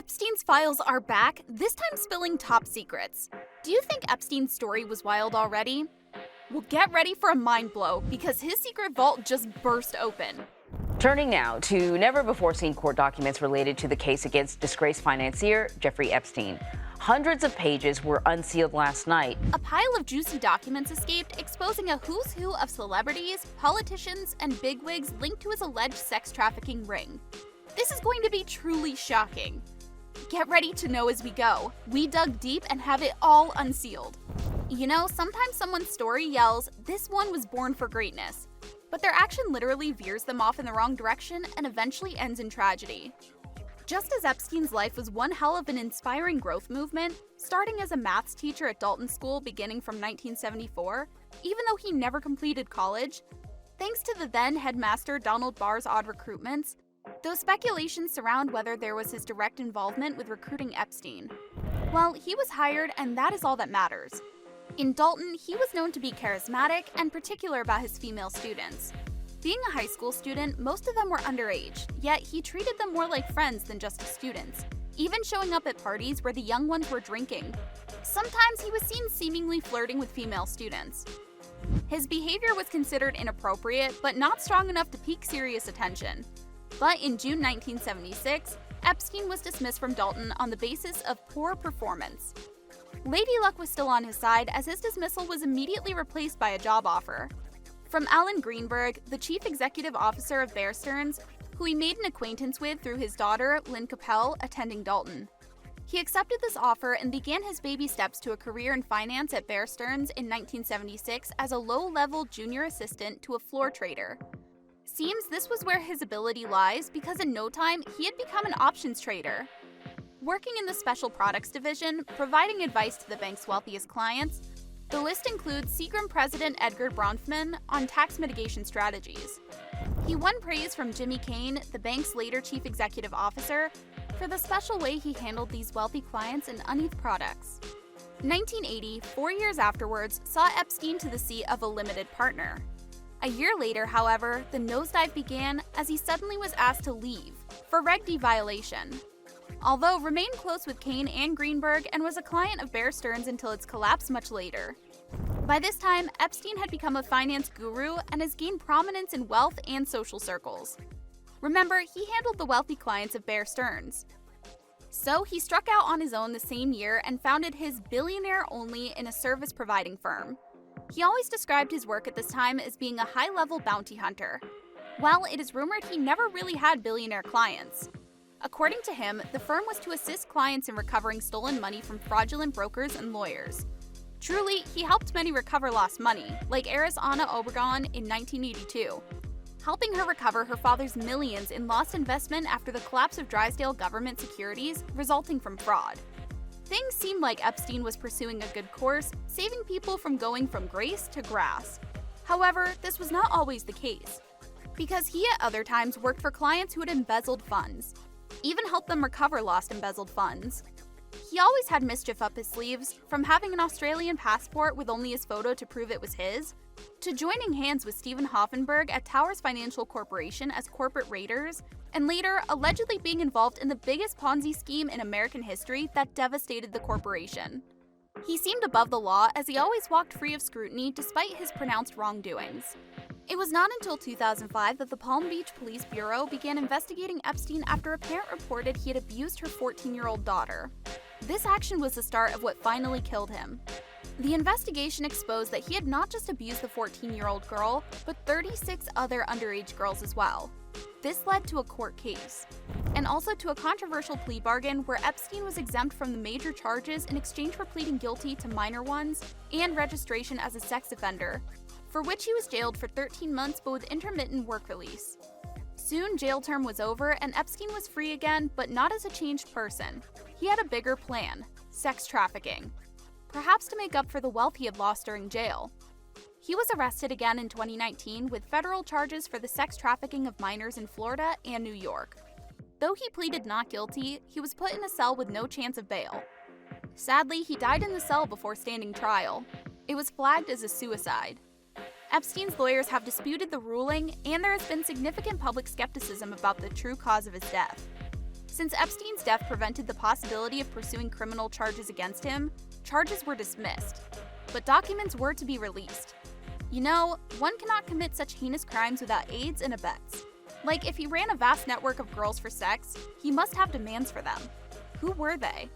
Epstein's files are back, this time spilling top secrets. Do you think Epstein's story was wild already? Well, get ready for a mind blow, because his secret vault just burst open. Turning now to never-before-seen court documents related to the case against disgraced financier Jeffrey Epstein. Hundreds of pages were unsealed last night. A pile of juicy documents escaped, exposing a who's who of celebrities, politicians, and bigwigs linked to his alleged sex trafficking ring. This is going to be truly shocking. Get ready to know as we go. We dug deep and have it all unsealed. You know, sometimes someone's story yells, "This one was born for greatness," but their action literally veers them off in the wrong direction and eventually ends in tragedy. Just as Epstein's life was one hell of an inspiring growth movement, starting as a maths teacher at Dalton School beginning from 1974, even though he never completed college, thanks to the then headmaster Donald Barr's odd recruitments, those speculations surround whether there was his direct involvement with recruiting Epstein. Well, he was hired, and that is all that matters. In Dalton, he was known to be charismatic and particular about his female students. Being a high school student, most of them were underage, yet he treated them more like friends than just as students, even showing up at parties where the young ones were drinking. Sometimes he was seen seemingly flirting with female students. His behavior was considered inappropriate, but not strong enough to pique serious attention. But in June 1976, Epstein was dismissed from Dalton on the basis of poor performance. Lady Luck was still on his side, as his dismissal was immediately replaced by a job offer from Alan Greenberg, the chief executive officer of Bear Stearns, who he made an acquaintance with through his daughter, Lynn Capel, attending Dalton. He accepted this offer and began his baby steps to a career in finance at Bear Stearns in 1976 as a low-level junior assistant to a floor trader. Seems this was where his ability lies, because in no time, he had become an options trader. Working in the special products division, providing advice to the bank's wealthiest clients, the list includes Seagram president Edgar Bronfman on tax mitigation strategies. He won praise from Jimmy Kane, the bank's later chief executive officer, for the special way he handled these wealthy clients and unearthed products. 1980, 4 years afterwards, saw Epstein to the seat of a limited partner. A year later, however, the nosedive began as he suddenly was asked to leave for Reg D violation. Although remained close with Kane and Greenberg and was a client of Bear Stearns until its collapse much later. By this time, Epstein had become a finance guru and has gained prominence in wealth and social circles. Remember, he handled the wealthy clients of Bear Stearns. So he struck out on his own the same year and founded his billionaire only in a service providing firm. He always described his work at this time as being a high-level bounty hunter. Well, it is rumored he never really had billionaire clients. According to him, the firm was to assist clients in recovering stolen money from fraudulent brokers and lawyers. Truly, he helped many recover lost money, like heiress Anna Obregon in 1982, helping her recover her father's millions in lost investment after the collapse of Drysdale government securities resulting from fraud. Things seemed like Epstein was pursuing a good course, saving people from going from grace to grass. However, this was not always the case, because he at other times worked for clients who had embezzled funds, even helped them recover lost embezzled funds. He always had mischief up his sleeves, from having an Australian passport with only his photo to prove it was his, to joining hands with Stephen Hoffenberg at Towers Financial Corporation as corporate raiders, and later allegedly being involved in the biggest Ponzi scheme in American history that devastated the corporation. He seemed above the law, as he always walked free of scrutiny despite his pronounced wrongdoings. It was not until 2005 that the Palm Beach Police Bureau began investigating Epstein after a parent reported he had abused her 14-year-old daughter. This action was the start of what finally killed him. The investigation exposed that he had not just abused the 14-year-old girl, but 36 other underage girls as well. This led to a court case, and also to a controversial plea bargain where Epstein was exempt from the major charges in exchange for pleading guilty to minor ones and registration as a sex offender, for which he was jailed for 13 months but with intermittent work release. Soon, jail term was over and Epstein was free again, but not as a changed person. He had a bigger plan: sex trafficking, perhaps to make up for the wealth he had lost during jail. He was arrested again in 2019 with federal charges for the sex trafficking of minors in Florida and New York. Though he pleaded not guilty, he was put in a cell with no chance of bail. Sadly, he died in the cell before standing trial. It was flagged as a suicide. Epstein's lawyers have disputed the ruling, and there has been significant public skepticism about the true cause of his death. Since Epstein's death prevented the possibility of pursuing criminal charges against him, charges were dismissed. But documents were to be released. You know, one cannot commit such heinous crimes without aids and abets. Like, if he ran a vast network of girls for sex, he must have demands for them. Who were they?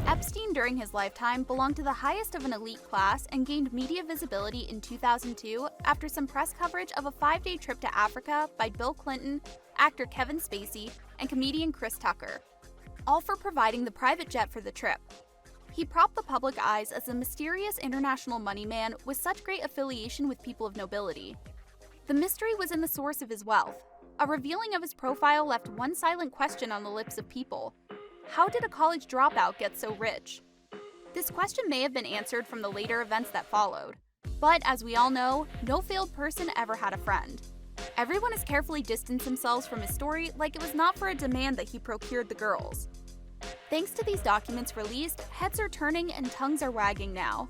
Epstein, during his lifetime, belonged to the highest of an elite class and gained media visibility in 2002 after some press coverage of a 5-day trip to Africa by Bill Clinton, actor Kevin Spacey, and comedian Chris Tucker, all for providing the private jet for the trip. He propped the public eyes as a mysterious international money man with such great affiliation with people of nobility. The mystery was in the source of his wealth. A revealing of his profile left one silent question on the lips of people. How did a college dropout get so rich? This question may have been answered from the later events that followed. But as we all know, no failed person ever had a friend. Everyone has carefully distanced themselves from his story like it was not for a demand that he procured the girls. Thanks to these documents released, heads are turning and tongues are wagging now.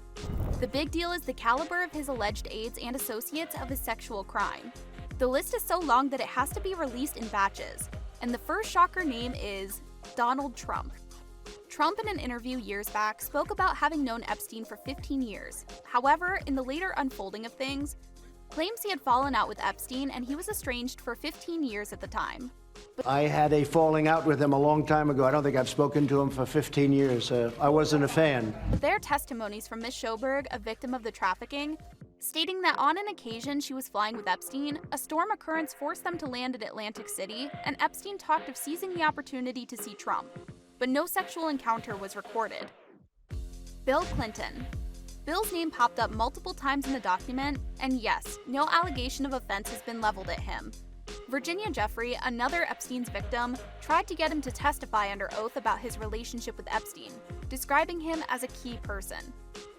The big deal is the caliber of his alleged aides and associates of his sexual crime. The list is so long that it has to be released in batches, and the first shocker name is Donald Trump. Trump, in an interview years back, spoke about having known Epstein for 15 years. However, in the later unfolding of things, claims he had fallen out with Epstein and he was estranged for 15 years at the time. I had a falling out with him a long time ago. I don't think I've spoken to him for 15 years. I wasn't a fan. There are testimonies from Ms. Schoberg, a victim of the trafficking, stating that on an occasion she was flying with Epstein, a storm occurrence forced them to land at Atlantic City, and Epstein talked of seizing the opportunity to see Trump, but no sexual encounter was recorded. Bill Clinton. Bill's name popped up multiple times in the document, and yes, no allegation of offense has been leveled at him. Virginia Jeffrey, another Epstein's victim, tried to get him to testify under oath about his relationship with Epstein, describing him as a key person.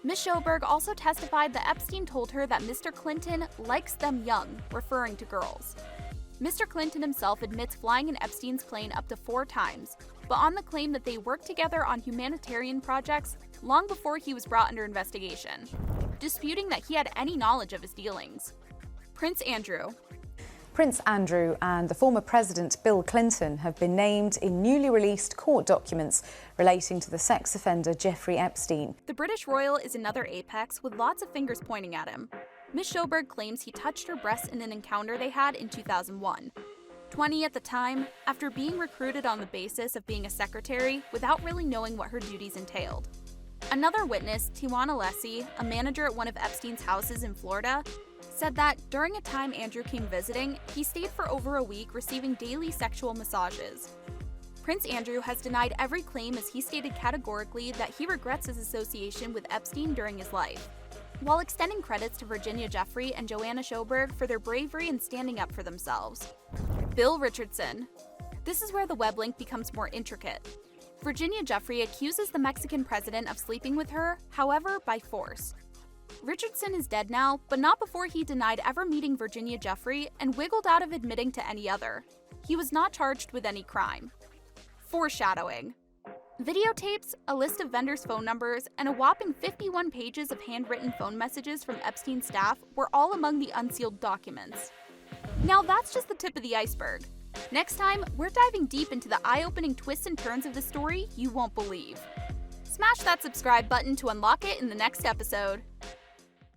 Ms. Schoberg also testified that Epstein told her that Mr. Clinton likes them young, referring to girls. Mr. Clinton himself admits flying in Epstein's plane up to 4 times, but on the claim that they worked together on humanitarian projects long before he was brought under investigation, disputing that he had any knowledge of his dealings. Prince Andrew. Prince Andrew and the former President Bill Clinton have been named in newly released court documents relating to the sex offender Jeffrey Epstein. The British royal is another apex with lots of fingers pointing at him. Ms. Schoberg claims he touched her breasts in an encounter they had in 2001. 20 at the time, after being recruited on the basis of being a secretary without really knowing what her duties entailed. Another witness, Tiwana Lessie, a manager at one of Epstein's houses in Florida, said that during a time Andrew came visiting, he stayed for over a week receiving daily sexual massages. Prince Andrew has denied every claim as he stated categorically that he regrets his association with Epstein during his life, while extending credits to Virginia Jeffrey and Joanna Schoberg for their bravery in standing up for themselves. Bill Richardson. This is where the web link becomes more intricate. Virginia Jeffrey accuses the Mexican president of sleeping with her, however, by force. Richardson is dead now, but not before he denied ever meeting Virginia Jeffrey and wiggled out of admitting to any other. He was not charged with any crime. Foreshadowing. Videotapes, a list of vendors' phone numbers, and a whopping 51 pages of handwritten phone messages from Epstein's staff were all among the unsealed documents. Now that's just the tip of the iceberg. Next time, we're diving deep into the eye-opening twists and turns of the story you won't believe. Smash that subscribe button to unlock it in the next episode.